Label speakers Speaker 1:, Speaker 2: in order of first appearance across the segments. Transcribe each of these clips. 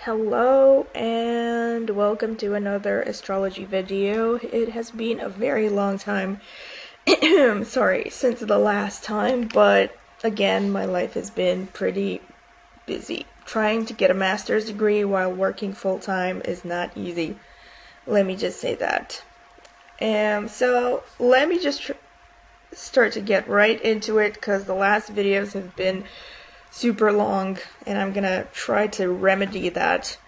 Speaker 1: Hello and welcome to another astrology video. It has been a very long time, sorry, since the last time, but again, my life has been pretty busy. Trying to get a master's degree while working full-time is not easy. Let me just say that. So let me just start to get right into it because the last videos have been super long and I'm gonna try to remedy that.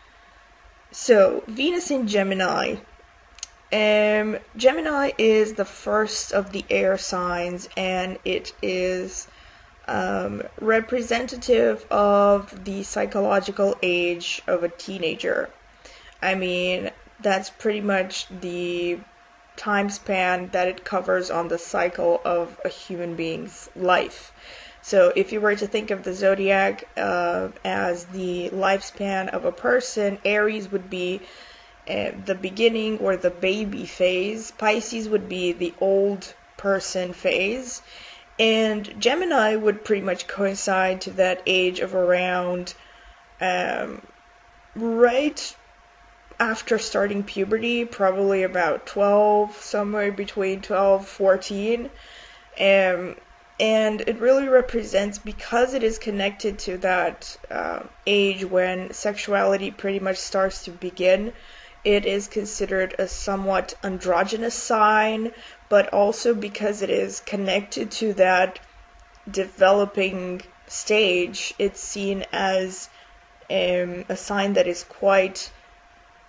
Speaker 1: So Venus in Gemini. Gemini is the first of the air signs, and it is representative of the psychological age of a teenager. I mean, that's pretty much the time span that it covers on the cycle of a human being's life. So if you were to think of the zodiac as the lifespan of a person, Aries would be the beginning or the baby phase, Pisces would be the old person phase, and Gemini would pretty much coincide to that age of around right after starting puberty, probably about 12, somewhere between 12, 14. And it really represents, because it is connected to that age when sexuality pretty much starts to begin, it is considered a somewhat androgynous sign, but also because it is connected to that developing stage, it's seen as a sign that is quite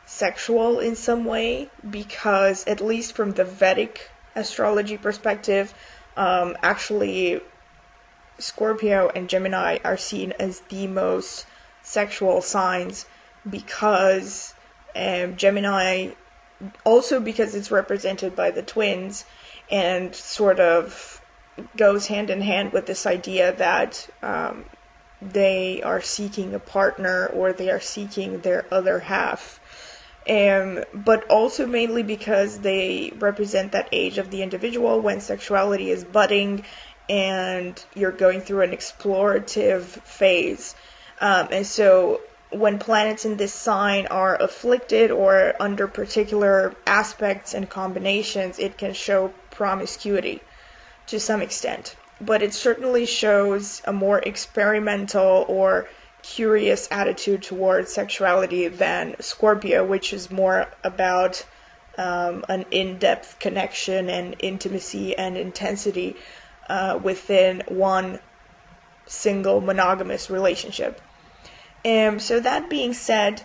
Speaker 1: sexual in some way, because at least from the Vedic astrology perspective, actually Scorpio and Gemini are seen as the most sexual signs, because Gemini, also because it's represented by the twins and sort of goes hand in hand with this idea that they are seeking a partner or they are seeking their other half. But also mainly because they represent that age of the individual when sexuality is budding and you're going through an explorative phase. And so when planets in this sign are afflicted or under particular aspects and combinations, it can show promiscuity to some extent. But it certainly shows a more experimental or curious attitude towards sexuality than Scorpio, which is more about an in-depth connection and intimacy and intensity within one single monogamous relationship. So that being said,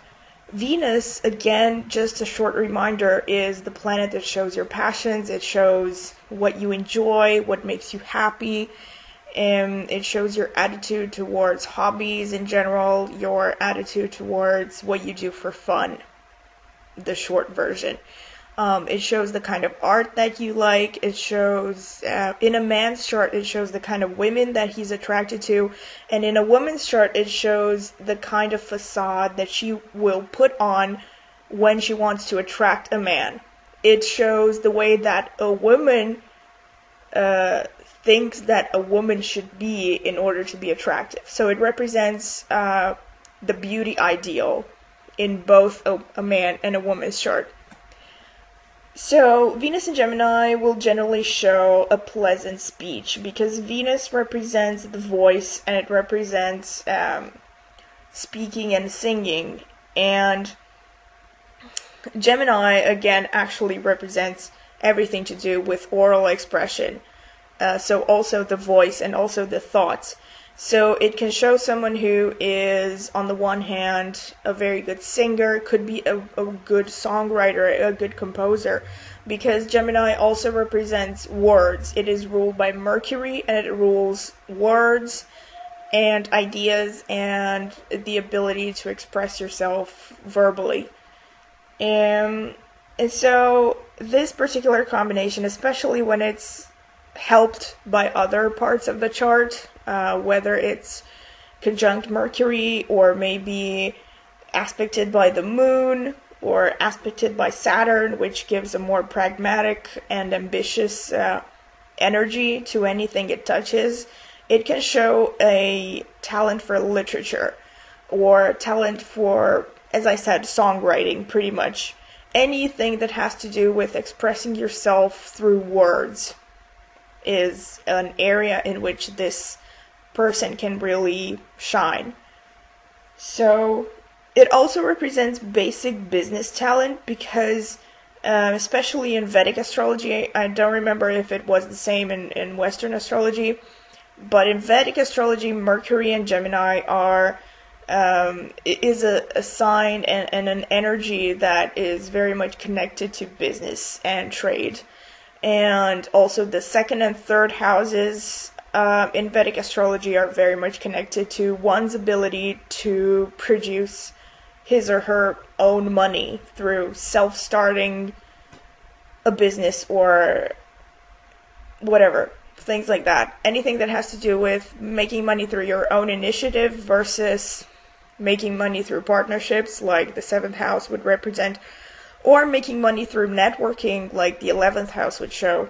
Speaker 1: Venus, again, just a short reminder, is the planet that shows your passions. It shows what you enjoy, what makes you happy. It shows your attitude towards hobbies in general, your attitude towards what you do for fun, the short version. It shows the kind of art that you like. It shows, in a man's chart, it shows the kind of women that he's attracted to. And in a woman's chart, it shows the kind of facade that she will put on when she wants to attract a man. It shows the way that a woman thinks that a woman should be in order to be attractive. So it represents the beauty ideal in both a man and a woman's chart. So Venus in Gemini will generally show a pleasant speech because Venus represents the voice and it represents speaking and singing, and Gemini again actually represents everything to do with oral expression. So also the voice and also the thoughts. So it can show someone who is, on the one hand, a very good singer, could be a good songwriter, a good composer, because Gemini also represents words. It is ruled by Mercury, and it rules words and ideas and the ability to express yourself verbally. And so this particular combination, especially when it's helped by other parts of the chart, whether it's conjunct Mercury or maybe aspected by the moon or aspected by Saturn, which gives a more pragmatic and ambitious energy to anything it touches. It can show a talent for literature or talent for as I said, songwriting, pretty much. Anything that has to do with expressing yourself through words is an area in which this person can really shine. So it also represents basic business talent because especially in Vedic astrology, I don't remember if it was the same in Western astrology, but in Vedic astrology, Mercury and Gemini is a sign and an energy that is very much connected to business and trade. And also the second and third houses in Vedic astrology are very much connected to one's ability to produce his or her own money through self-starting a business or whatever, things like that. Anything that has to do with making money through your own initiative versus making money through partnerships, like the 7th house would represent, or making money through networking, like the 11th house would show.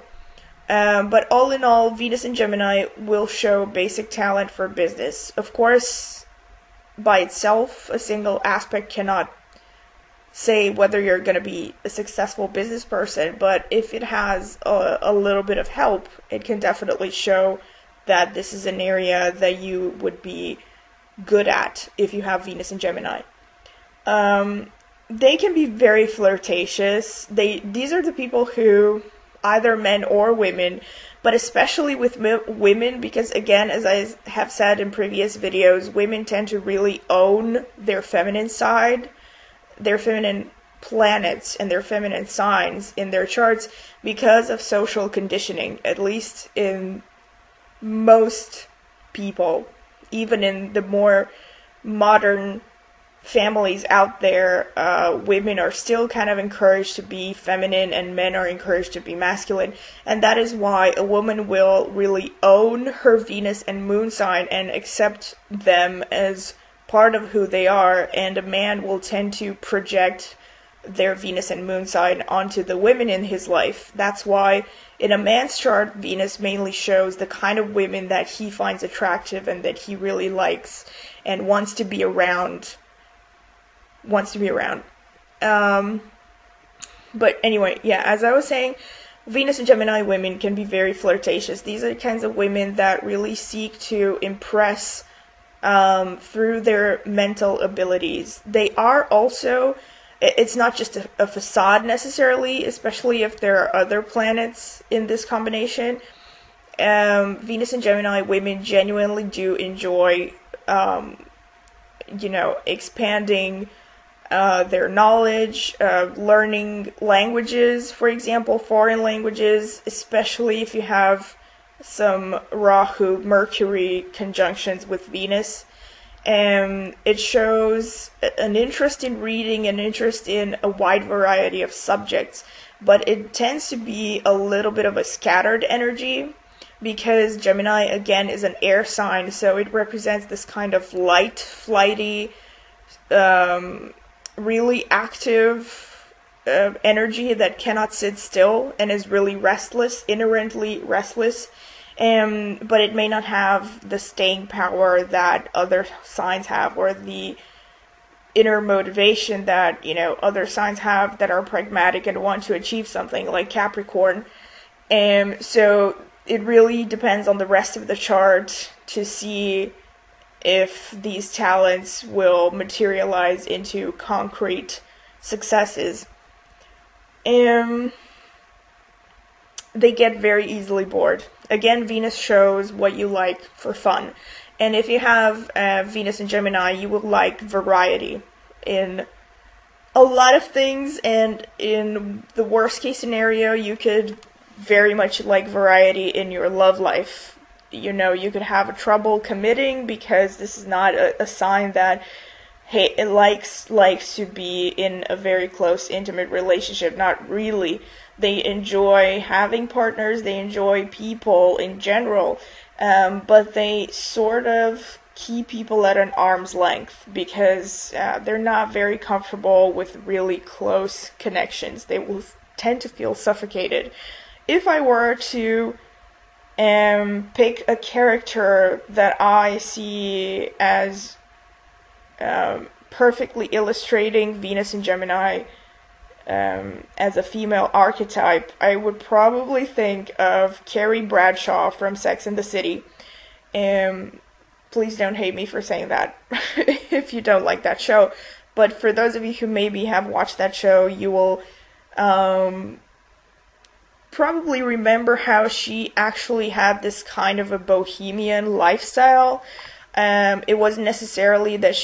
Speaker 1: But all in all, Venus and Gemini will show basic talent for business. Of course, by itself, a single aspect cannot say whether you're going to be a successful business person, but if it has a little bit of help, it can definitely show that this is an area that you would be good at if you have Venus and Gemini. They can be very flirtatious. These are the people who, either men or women, but especially with women, because again, as I have said in previous videos, women tend to really own their feminine side, their feminine planets and their feminine signs in their charts because of social conditioning, at least in most people. Even in the more modern families out there, women are still kind of encouraged to be feminine and men are encouraged to be masculine. And that is why a woman will really own her Venus and moon sign and accept them as part of who they are, and a man will tend to project their Venus and moon sign onto the women in his life. That's why in a man's chart, Venus mainly shows the kind of women that he finds attractive and that he really likes and wants to be around. But anyway, yeah, as I was saying, Venus and Gemini women can be very flirtatious. These are the kinds of women that really seek to impress through their mental abilities. They are also, it's not just a facade necessarily, especially if there are other planets in this combination. Venus and Gemini women genuinely do enjoy, expanding their knowledge, learning languages, for example, foreign languages, especially if you have some Rahu, Mercury conjunctions with Venus. It shows an interest in reading, an interest in a wide variety of subjects, but it tends to be a little bit of a scattered energy because Gemini, again, is an air sign, so it represents this kind of light, flighty, really active energy that cannot sit still and is really restless, inherently restless. But it may not have the staying power that other signs have, or the inner motivation that, other signs have that are pragmatic and want to achieve something, like Capricorn. So it really depends on the rest of the chart to see if these talents will materialize into concrete successes. They get very easily bored. Again, Venus shows what you like for fun. And if you have Venus and Gemini, you will like variety in a lot of things. And in the worst case scenario, you could very much like variety in your love life. You could have trouble committing because this is not a sign that it likes to be in a very close, intimate relationship. Not really. They enjoy having partners, they enjoy people in general, but they sort of keep people at an arm's length because they're not very comfortable with really close connections. They will tend to feel suffocated. If I were to pick a character that I see as perfectly illustrating Venus in Gemini as a female archetype, I would probably think of Carrie Bradshaw from Sex and the City. Please don't hate me for saying that if you don't like that show. But for those of you who maybe have watched that show, you will probably remember how she actually had this kind of a bohemian lifestyle. It wasn't necessarily that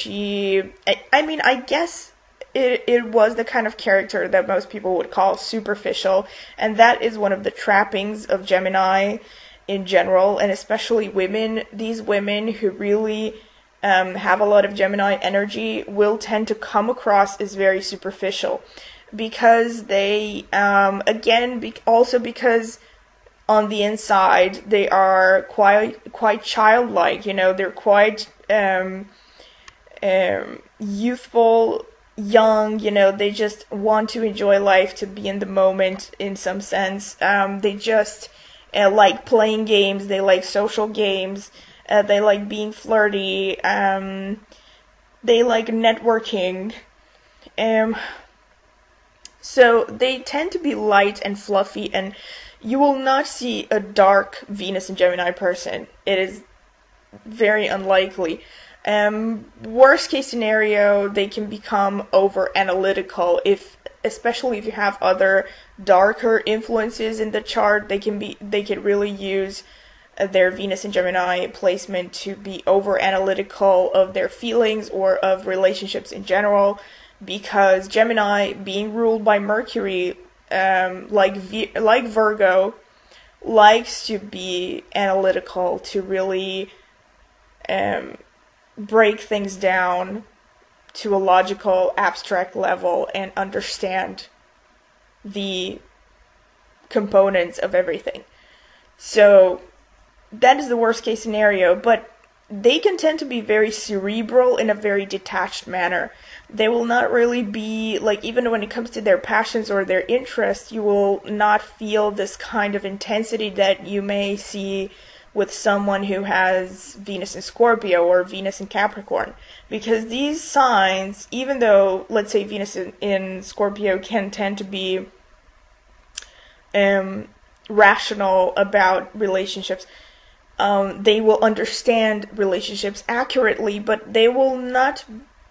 Speaker 1: I guess it was the kind of character that most people would call superficial, and that is one of the trappings of Gemini in general, and especially women. These women who really have a lot of Gemini energy will tend to come across as very superficial, because they, also because on the inside they are quite childlike. They're quite youthful, young. They just want to enjoy life, to be in the moment in some sense. They just like playing games. They like social games. They like being flirty. They like networking. So they tend to be light and fluffy, and you will not see a dark Venus and Gemini person. It is very unlikely. Worst case scenario, they can become over analytical, especially if you have other darker influences in the chart. They can really use their Venus and Gemini placement to be over analytical of their feelings or of relationships in general, because Gemini, being ruled by Mercury, like Virgo, likes to be analytical, to really break things down to a logical, abstract level and understand the components of everything. So that is the worst case scenario, but they can tend to be very cerebral in a very detached manner. They will not really be, even when it comes to their passions or their interests, you will not feel this kind of intensity that you may see with someone who has Venus in Scorpio or Venus in Capricorn. Because these signs, even though, let's say, Venus in Scorpio can tend to be rational about relationships, they will understand relationships accurately, but they will not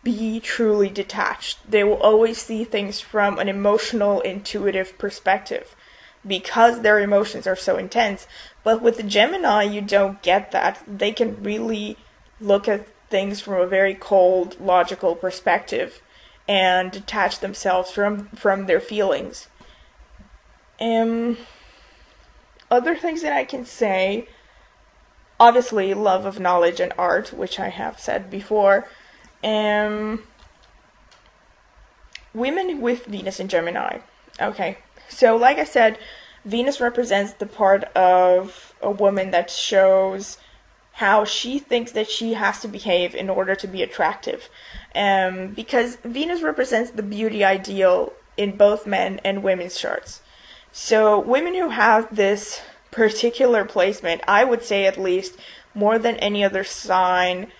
Speaker 1: be truly detached. They will always see things from an emotional, intuitive perspective, because their emotions are so intense. But with the Gemini, you don't get that. They can really look at things from a very cold, logical perspective and detach themselves from their feelings. Other things that I can say, obviously love of knowledge and art, which I have said before. Women with Venus in Gemini. Okay, so like I said, Venus represents the part of a woman that shows how she thinks that she has to behave in order to be attractive. Because Venus represents the beauty ideal in both men and women's charts. So women who have this particular placement, I would say at least more than any other sign,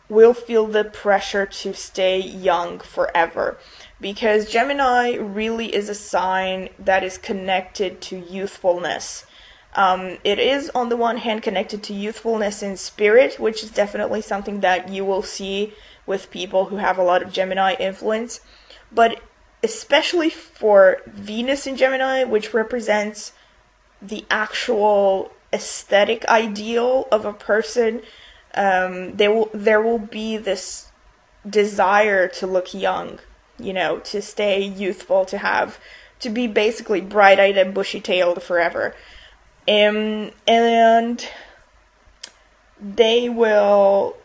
Speaker 1: will feel the pressure to stay young forever. Because Gemini really is a sign that is connected to youthfulness. It is, on the one hand, connected to youthfulness in spirit, which is definitely something that you will see with people who have a lot of Gemini influence. But especially for Venus in Gemini, which represents the actual aesthetic ideal of a person, there will be this desire to look young, to stay youthful, to be basically bright-eyed and bushy-tailed forever. And they will,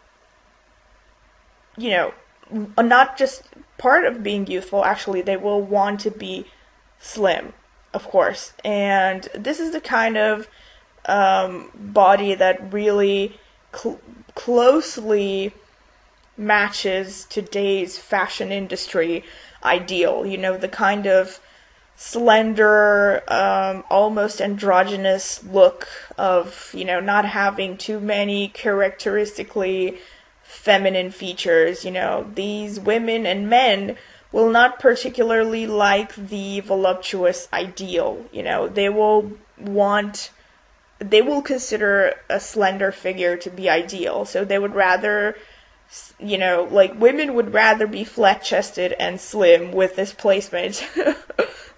Speaker 1: not just part of being youthful, actually, they will want to be slim, of course. And this is the kind of body that really closely matches today's fashion industry ideal. The kind of slender, almost androgynous look of, not having too many characteristically feminine features. These women and men will not particularly like the voluptuous ideal. They will consider a slender figure to be ideal. So they would rather, like women would rather be flat-chested and slim with this placement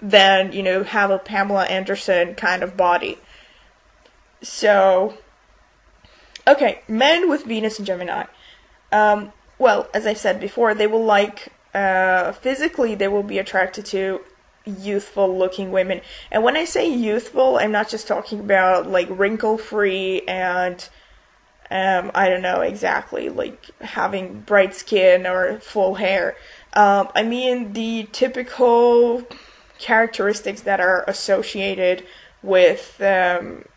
Speaker 1: than, have a Pamela Anderson kind of body. So, okay, men with Venus and Gemini. Well, as I said before, they will physically they will be attracted to youthful looking women. And when I say youthful, I'm not just talking about like wrinkle free and I don't know exactly, like having bright skin or full hair. I mean the typical characteristics that are associated with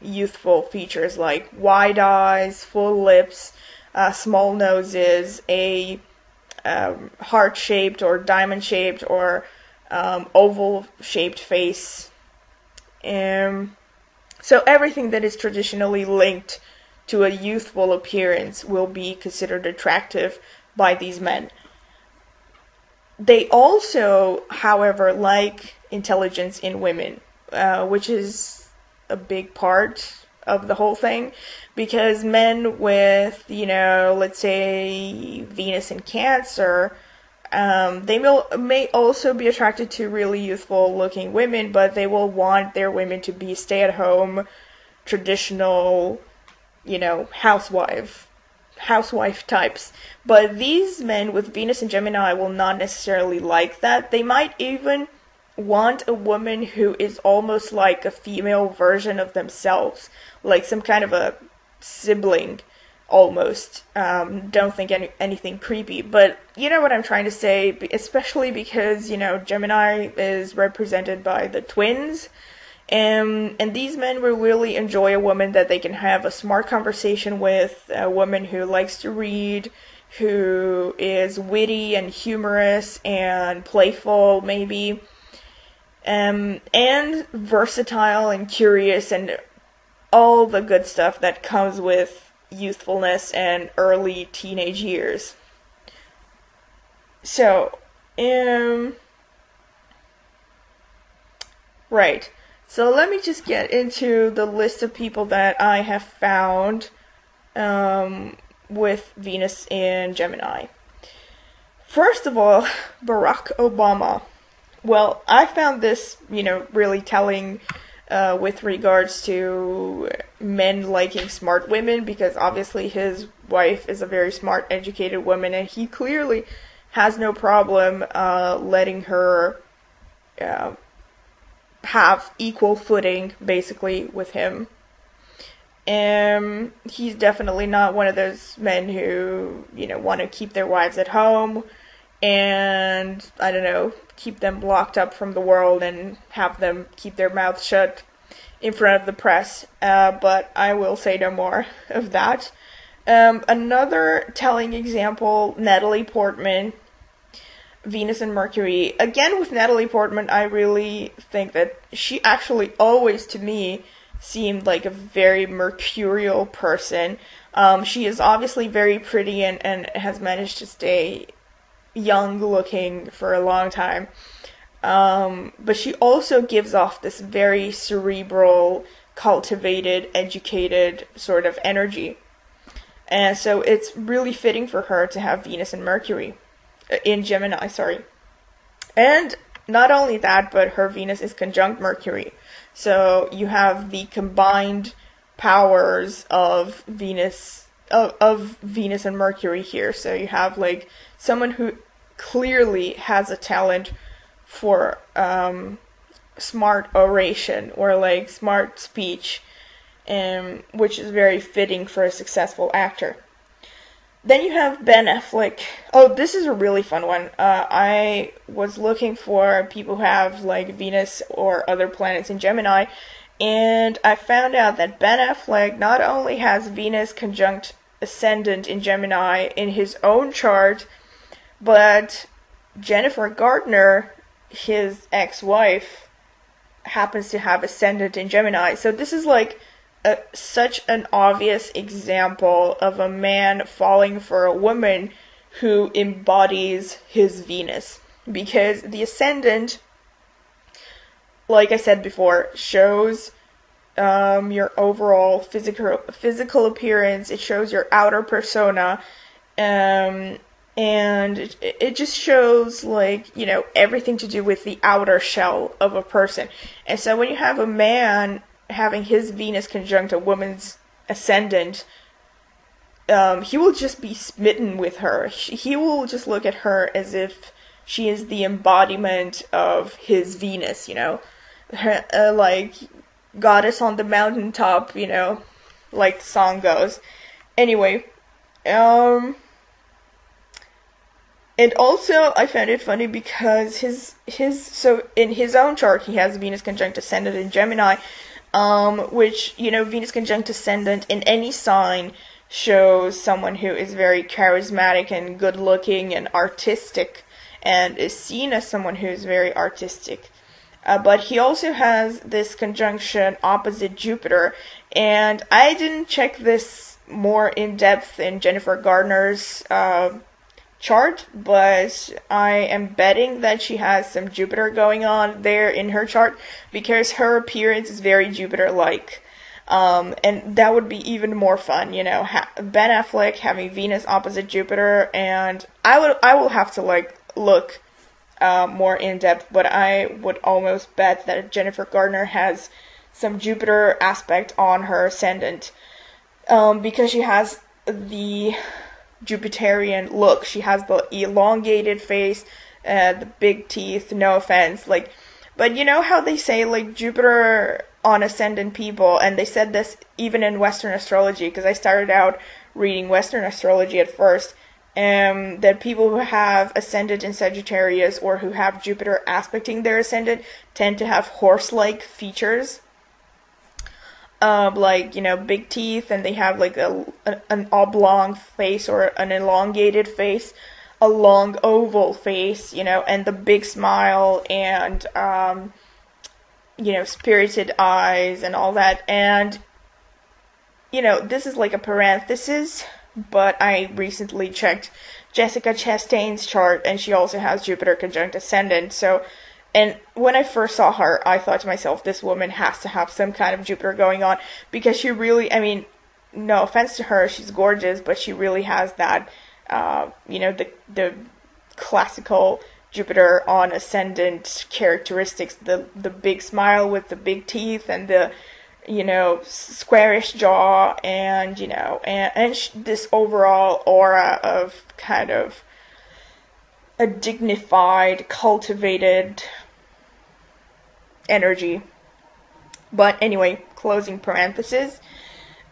Speaker 1: youthful features, like wide eyes, full lips, small noses, a heart-shaped or diamond-shaped or oval-shaped face. So everything that is traditionally linked to a youthful appearance will be considered attractive by these men. They also, however, like intelligence in women, which is a big part of the whole thing, because men with, let's say Venus in Cancer, they may also be attracted to really youthful looking women, but they will want their women to be stay-at-home, traditional, housewife types. But these men with Venus and Gemini will not necessarily like that. They might even want a woman who is almost like a female version of themselves, like some kind of a sibling almost. Don't think anything creepy, but you know what I'm trying to say, especially because, Gemini is represented by the twins. And these men will really enjoy a woman that they can have a smart conversation with, a woman who likes to read, who is witty and humorous and playful maybe, and versatile and curious and all the good stuff that comes with youthfulness and early teenage years. So, right. So let me just get into the list of people that I have found with Venus in Gemini. First of all, Barack Obama. Well, I found this, really telling with regards to men liking smart women, because obviously his wife is a very smart, educated woman, and he clearly has no problem letting her have equal footing, basically, with him. He's definitely not one of those men who, want to keep their wives at home and, I don't know, keep them locked up from the world and have them keep their mouths shut in front of the press. But I will say no more of that. Another telling example, Natalie Portman, Venus and Mercury. Again, with Natalie Portman, I really think that she actually always, to me, seemed like a very mercurial person. She is obviously very pretty and has managed to stay young looking for a long time. But she also gives off this very cerebral, cultivated, educated sort of energy. And so it's really fitting for her to have Venus and Mercury. In Gemini, sorry. And not only that, but her Venus is conjunct Mercury. So you have the combined powers of Venus and Mercury here. So you have like someone who clearly has a talent for smart oration or like smart speech, which is very fitting for a successful actor. Then you have Ben Affleck. Oh, this is a really fun one. I was looking for people who have like Venus or other planets in Gemini, and I found out that Ben Affleck not only has Venus conjunct ascendant in Gemini in his own chart, but Jennifer Gardner, his ex-wife, happens to have ascendant in Gemini. So this is like such an obvious example of a man falling for a woman who embodies his Venus. Because the ascendant, like I said before, shows your overall physical appearance. It shows your outer persona, and it just shows, like, you know, everything to do with the outer shell of a person. And so when you have a man having his Venus conjunct a woman's ascendant, he will just be smitten with her. He will just look at her as if she is the embodiment of his Venus, you know, like goddess on the mountaintop, you know, like the song goes. Anyway, and also I found it funny because so in his own chart he has Venus conjunct ascendant in Gemini, which, you know, Venus conjunct ascendant in any sign shows someone who is very charismatic and good looking and artistic, and is seen as someone who is very artistic. But he also has this conjunction opposite Jupiter, and I didn't check this more in depth in Jennifer Gardner's chart, but I am betting that she has some Jupiter going on there in her chart, because her appearance is very Jupiter-like. And that would be even more fun, you know, Ben Affleck having Venus opposite Jupiter, and I will have to, like, look more in depth, but I would almost bet that Jennifer Gardner has some Jupiter aspect on her ascendant, because she has the Jupiterian look. She has the elongated face, the big teeth, no offense, like, but you know how they say, like, Jupiter on ascendant people, and they said this even in Western astrology, because I started out reading Western astrology at first, that people who have ascendant in Sagittarius or who have Jupiter aspecting their ascendant tend to have horse-like features, like, you know, big teeth, and they have like an oblong face or an elongated face, a long oval face, you know, and the big smile, and you know, spirited eyes and all that. And, you know, this is like a parenthesis, but I recently checked Jessica Chastain's chart, and she also has Jupiter conjunct ascendant. So, and when I first saw her, I thought to myself, this woman has to have some kind of Jupiter going on, because she really, I mean, no offense to her, she's gorgeous, but she really has that, you know, the classical Jupiter on ascendant characteristics, the big smile with the big teeth, and the, you know, squarish jaw, and, you know, and this overall aura of kind of a dignified, cultivated energy. But anyway, closing parenthesis.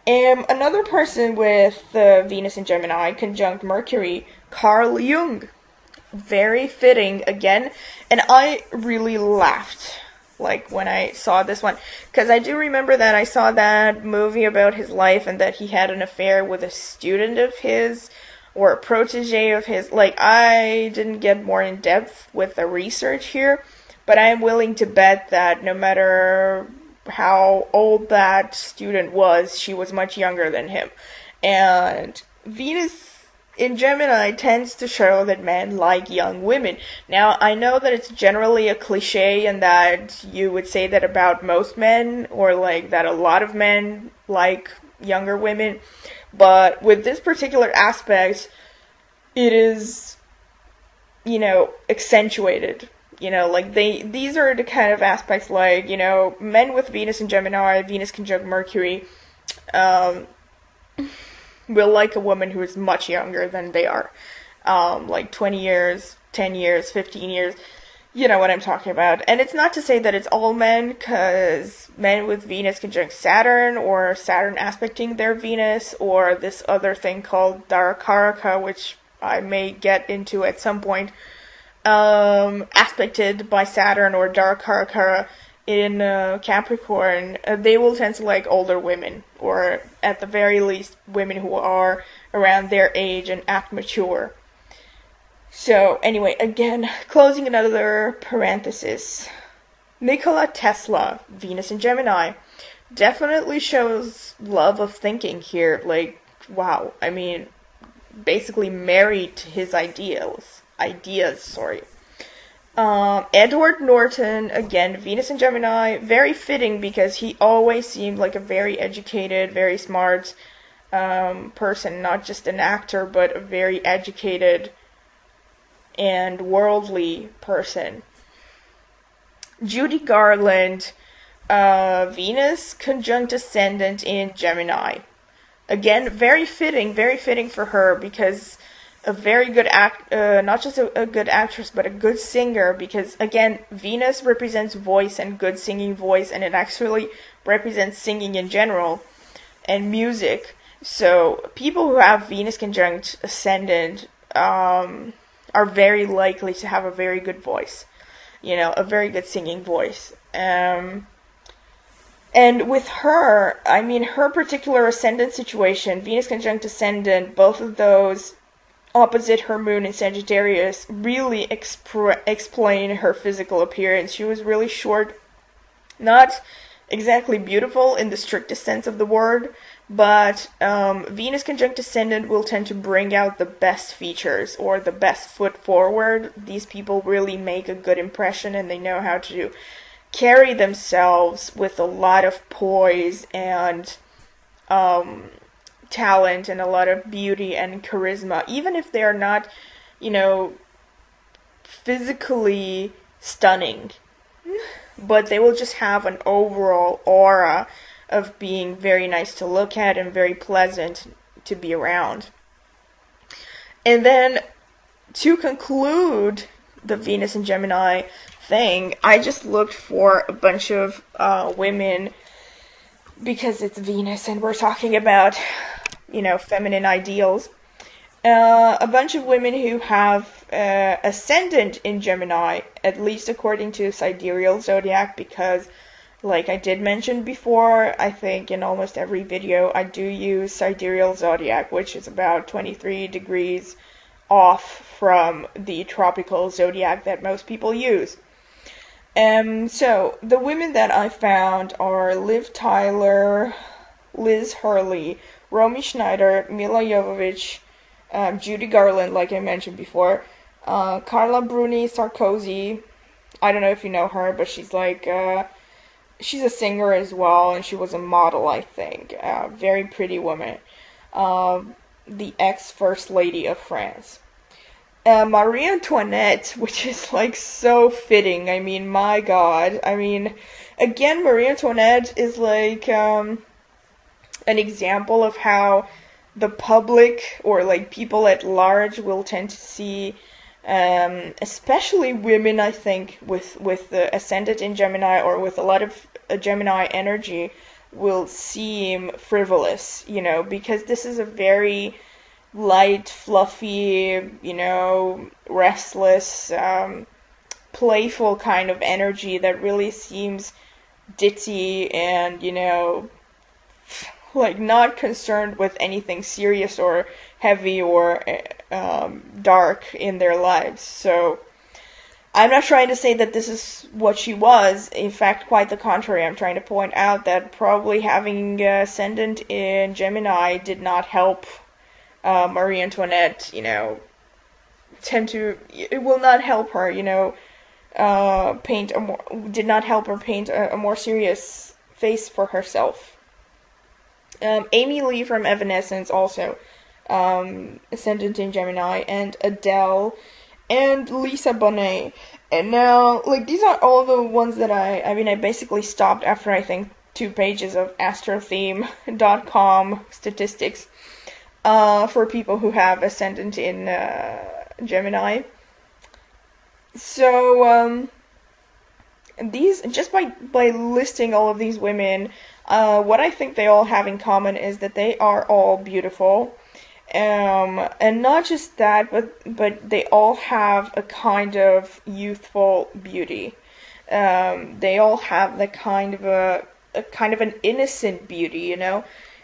Speaker 1: Another person with Venus in Gemini conjunct Mercury, Carl Jung. Very fitting again, and I really laughed, like, when I saw this one, because I do remember that I saw that movie about his life, and that he had an affair with a student of his, or a protege of his. Like, I didn't get more in depth with the research here, but I am willing to bet that no matter how old that student was, she was much younger than him. And Venus in Gemini tends to show that men like young women. Now, I know that it's generally a cliche, and that you would say that about most men, or like that a lot of men like younger women, but with this particular aspect, it is, you know, accentuated. You know, like these are the kind of aspects, like, you know, men with Venus in Gemini, Venus conjunct Mercury, will like a woman who is much younger than they are. Like 20 years, 10 years, 15 years. You know what I'm talking about. And it's not to say that it's all men, because men with Venus conjunct Saturn, or Saturn aspecting their Venus, or this other thing called Darakaraka, which I may get into at some point, aspected by Saturn or Darakaraka in Capricorn, they will tend to like older women, or at the very least women who are around their age and act mature. So anyway, again, closing another parenthesis. Nikola Tesla, Venus in Gemini, definitely shows love of thinking here. Like, wow. I mean, basically married to his ideas, sorry. Edward Norton, again, Venus and Gemini, very fitting because he always seemed like a very educated, very smart person, not just an actor, but a very educated and worldly person. Judy Garland, Venus conjunct ascendant in Gemini. Again, very fitting for her because a very good not just a good actress, but a good singer, because again, Venus represents voice and good singing voice, and it actually represents singing in general and music. So people who have Venus conjunct ascendant are very likely to have a very good voice, a very good singing voice. And with her, I mean, her particular ascendant situation, Venus conjunct ascendant, both of those opposite her moon in Sagittarius, really explain her physical appearance. She was really short, not exactly beautiful in the strictest sense of the word, but Venus conjunct ascendant will tend to bring out the best features or the best foot forward. These people really make a good impression, and they know how to carry themselves with a lot of poise and talent and a lot of beauty and charisma, even if they are not, physically stunning, but they will just have an overall aura of being very nice to look at and very pleasant to be around. And then to conclude the Venus and Gemini thing, I just looked for a bunch of women, because it's Venus and we're talking about feminine ideals. A bunch of women who have ascendant in Gemini, at least according to sidereal zodiac, because like I did mention before, I think in almost every video I do use sidereal zodiac, which is about 23 degrees off from the tropical zodiac that most people use. So the women that I found are Liv Tyler, Liz Hurley, Romy Schneider, Mila Jovovich, Judy Garland, like I mentioned before, Carla Bruni Sarkozy. I don't know if you know her, but she's she's a singer as well, and she was a model, I think. Very pretty woman. The ex-First Lady of France. Marie Antoinette, which is so fitting. I mean, my God. I mean, again, Marie Antoinette is an example of how the public or people at large will tend to see, especially women, I think, with the ascendant in Gemini or with a lot of Gemini energy, will seem frivolous, because this is a very light, fluffy, restless, playful kind of energy that really seems ditzy and, not concerned with anything serious or heavy or dark in their lives. So I'm not trying to say that this is what she was. In fact, quite the contrary. I'm trying to point out that probably having ascendant in Gemini did not help Marie Antoinette, it will not help her, did not help her paint a more serious face for herself. Amy Lee from Evanescence also, ascendant in Gemini, and Adele, and Lisa Bonet. And now, these are all the ones that I basically stopped after, I think, 2 pages of astrotheme.com statistics, for people who have ascendant in Gemini. So, these, just by listing all of these women, what I think they all have in common is that they are all beautiful. And not just that, but they all have a kind of youthful beauty. They all have the kind of an innocent beauty,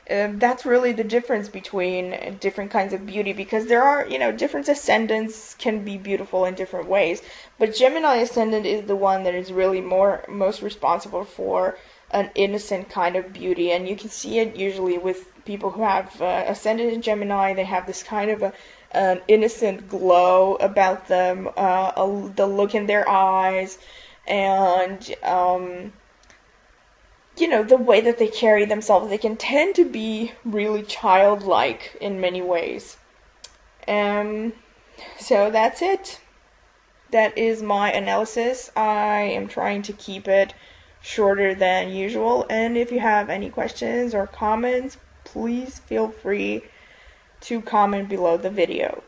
Speaker 1: that's really the difference between different kinds of beauty, because there are, different ascendants can be beautiful in different ways. But Gemini ascendant is the one that is really most responsible for an innocent kind of beauty, and you can see it usually with people who have ascendant in Gemini. They have this kind of an innocent glow about them, the look in their eyes, and the way that they carry themselves. They can tend to be really childlike in many ways. So that's it. That is my analysis. I am trying to keep it shorter than usual, and if you have any questions or comments, please feel free to comment below the video.